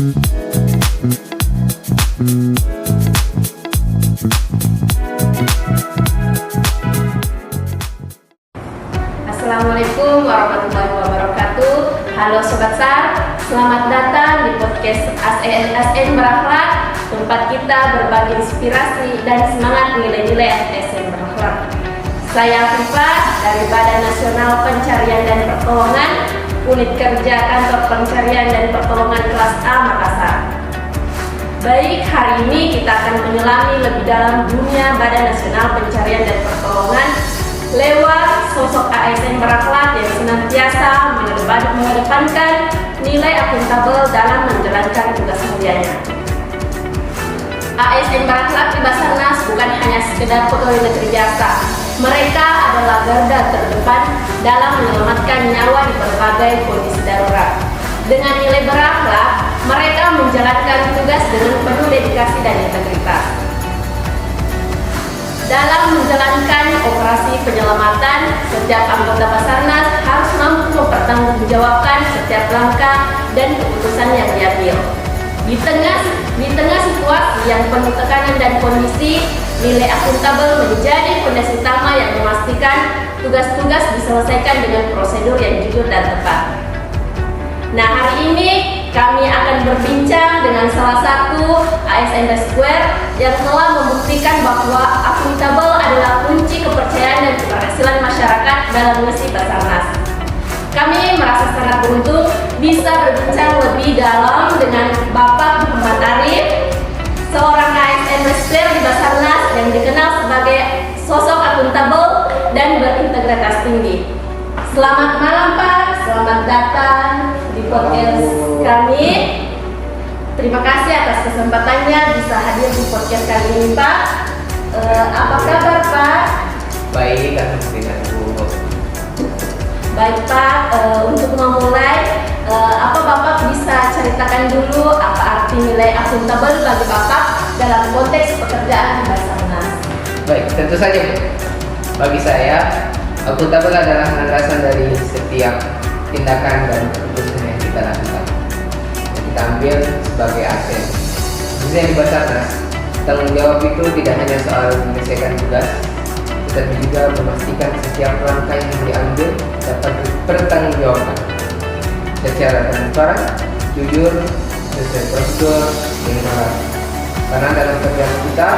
Assalamualaikum warahmatullahi wabarakatuh. Halo Sobat SAR, selamat datang di podcast ASN Berakhlak, tempat kita berbagi inspirasi dan semangat nilai-nilai ASN Berakhlak. Saya Afifah dari Badan Nasional Pencarian dan Pertolongan, Unit Kerja Kantor Pencarian dan Pertolongan Kelas A Makassar. Baik, hari ini kita akan menyelami lebih dalam dunia Badan Nasional Pencarian dan Pertolongan lewat sosok ASN Berakhlak yang senantiasa mengedepankan nilai akuntabel dalam menjalankan tugas mulianya. ASN Berakhlak di Basarnas bukan hanya sekedar pegawai negeri biasa. Mereka adalah garda terdepan dalam menyelamatkan nyawa di berbagai kondisi darurat. Dengan nilai berakhlak, mereka menjalankan tugas dengan penuh dedikasi dan integritas. Dalam menjalankan operasi penyelamatan, setiap anggota Basarnas harus mampu mempertanggungjawabkan setiap langkah dan keputusan yang diambil. Di tengah situasi yang penuh tekanan dan kondisi, nilai akuntabel menjadi fondasi utama yang memastikan tugas-tugas diselesaikan dengan prosedur yang jujur dan tepat. Nah, hari ini kami akan berbincang dengan salah satu ASN Square yang telah membuktikan bahwa akuntabel adalah kunci kepercayaan dan keberhasilan masyarakat dalam misi Basarnas. Kami merasa sangat beruntung bisa berbincang lebih dalam dengan Bapak Muhammad Arif, seorang ASN Square di Basarnas yang dikenal sebagai sosok akuntabel dan berintegritas tinggi. Selamat malam Pak, selamat datang di podcast kami. Terima kasih atas kesempatannya bisa hadir di podcast kali ini Pak. Apa kabar Pak? Baik, alhamdulillah Bu. Baik Pak, untuk memulai, apa Bapak bisa ceritakan dulu apa arti nilai akuntabel bagi Bapak dalam konteks pekerjaan di Basarnas? Baik, tentu saja Bu. Bagi saya, akuntabel adalah landasan dari setiap tindakan dan keputusan yang kita lakukan. Kita ambil sebagai aset. Misalnya di Basarnas, tanggung jawab itu tidak hanya soal menyelesaikan tugas, tetapi juga memastikan setiap langkah yang diambil dapat dipertanggungjawabkan secara transparan, jujur, sesuai prosedur yang benar. Karena dalam kerjaan kita,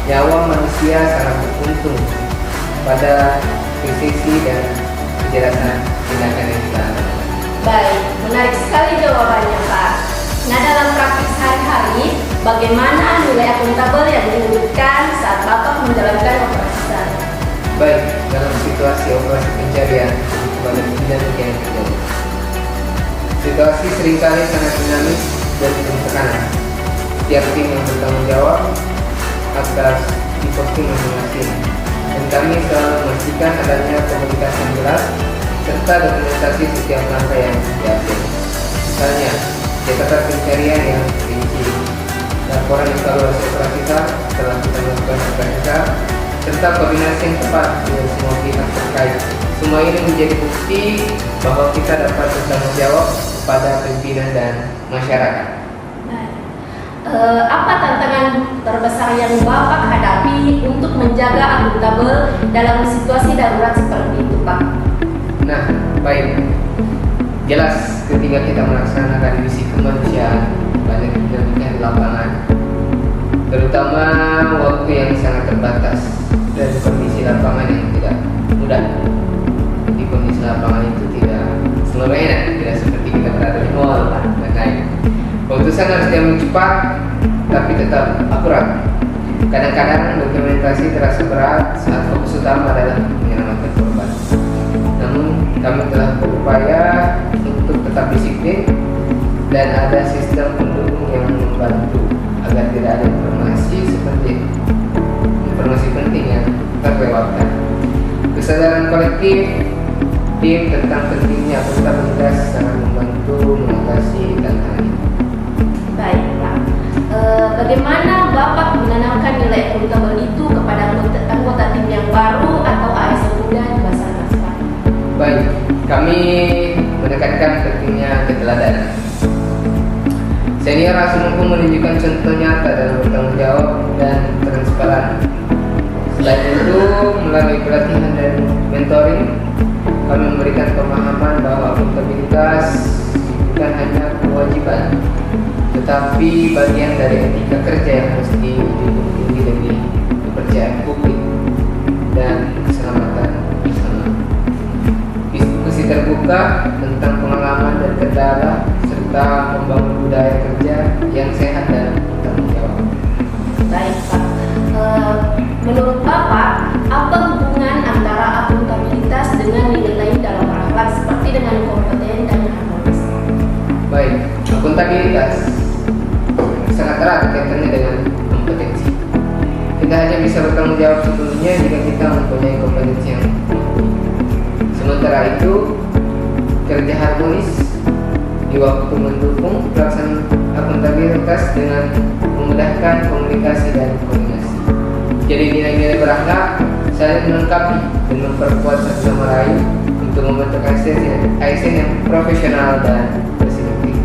nyawa manusia sangat beruntung pada presisi dan kejelasan tindakan yang kita lakukan. Baik, menarik sekali jawabannya Pak. Nah, dalam praktik sehari-hari, bagaimana nilai akuntabel yang diwujudkan saat Bapak menjalankan operasi sehari? Baik, dalam situasi operasi pencarian pada dinamika yang terjadi. Situasi seringkali sangat dinamis dan penuh tekanan. Setiap tim yang bertanggung jawab atas posting masing-masing, dan kami selalu memastikan adanya komunikasi yang jelas serta dokumentasi setiap langkah yang diambil. Misalnya, catatan pencarian yang rinci, laporan evaluasi operasi SAR setelah kita melakukan operasi SAR, serta koordinasi yang tepat dengan semua pihak terkait. Semua ini menjadi bukti bahwa kita dapat bertanggung jawab kepada pimpinan dan masyarakat. Apa tantangan terbesar yang Bapak hadapi untuk menjaga akuntabel dalam situasi darurat seperti itu Pak? Nah, baik. Jelas ketika kita melaksanakan misi kemanusiaan, banyak dinamika di lapangan, terutama waktu yang sangat terbatas dan kondisi lapangan yang tidak mudah. Di kondisi lapangan itu tidak selalu enak, tidak seperti kita berada di mall dan lain-lain. Keputusan harus diambil cepat, tapi tetap akurat. Kadang-kadang dokumentasi terasa berat saat fokus utama adalah menyelamatkan korban. Namun kami telah berupaya untuk tetap disiplin dan ada sistem pendukung yang membantu agar tidak ada informasi penting yang terlewatkan. Kesadaran kolektif tim tentang pentingnya akuntabilitas sangat membantu mengatasi tantangan ini. Baik Pak, bagaimana Bapak menanamkan nilai akuntabel itu kepada anggota tim yang baru atau ASN muda di Basarnas Pak? Baik, kami menekankan pentingnya keteladanan. Senior harus mampu menunjukkan contoh nyata dalam bertanggung jawab dan transparan. Selain itu, melalui pelatihan dan mentoring, kami memberikan pemahaman bahwa akuntabilitas bukan hanya kewajiban, tetapi bagian dari etika kerja yang harus dijunjung tinggi demi kepercayaan publik dan keselamatan bersama. Diskusi terbuka tentang pengalaman dan kendala serta membangun budaya kerja yang sehat dan bertanggung jawab. Baik Pak, menurut Bapak, apa hubungan antara akuntabilitas dengan nilai dalam berakhlak seperti dengan kompeten dan harmonis? Baik, akuntabilitas sangat erat kaitannya dengan kompetensi. Kita hanya bisa bertanggung jawab sepenuhnya jika kita mempunyai kompetensi yang mumpuni. Sementara itu, kerja harmonis di waktu mendukung pelaksanaan akuntabilitas dengan memudahkan komunikasi dan koordinasi. Jadi nilai-nilai berakhlak saling melengkapi dan memperkuat satu sama lain untuk membentuk ASN yang profesional dan bersinergi.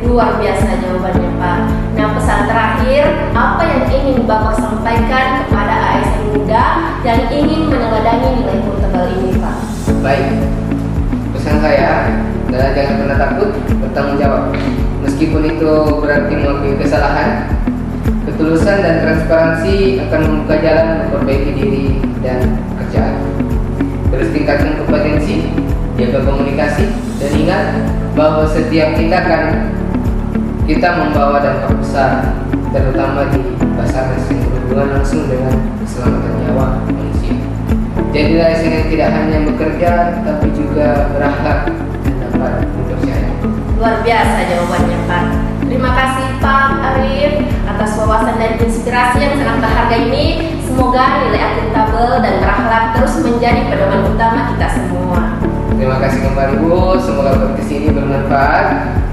Luar biasa jawabannya Pak. Nah, pesan terakhir, apa yang ingin Bapak sampaikan kepada ASN muda yang ingin meneladani nilai akuntabel ini Pak? Baik, pesan saya adalah jangan pernah takut bertanggung jawab. Meskipun itu berarti mengakui kesalahan, ketulusan dan transparansi akan membuka jalan memperbaiki diri dan pekerjaan. Terus tingkatkan kompetensi, jaga komunikasi, dan ingat bahwa setiap tindakan kita membawa dampak besar, terutama di Basarnas yang berhubungan langsung dengan keselamatan nyawa manusia. Jadilah ASN yang tidak hanya bekerja, tapi juga berakhlak dan dapat dipercaya. Luar biasa jawabannya Pak. Terima kasih Pak Arif atas wawasan dan inspirasi yang sangat berharga ini. Semoga nilai akuntabel dan berakhlak terus menjadi pedoman utama kita semua. Terima kasih kembali Bu, semoga podcast ini bermanfaat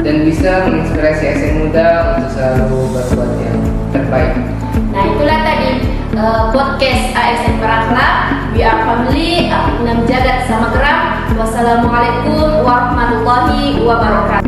dan bisa menginspirasi ASN muda untuk selalu berbuat yang terbaik. Nah itulah tadi podcast ASN Berakhlak. We are family, Apiknam Jagat Sama Gerak. Wassalamualaikum warahmatullahi wabarakatuh.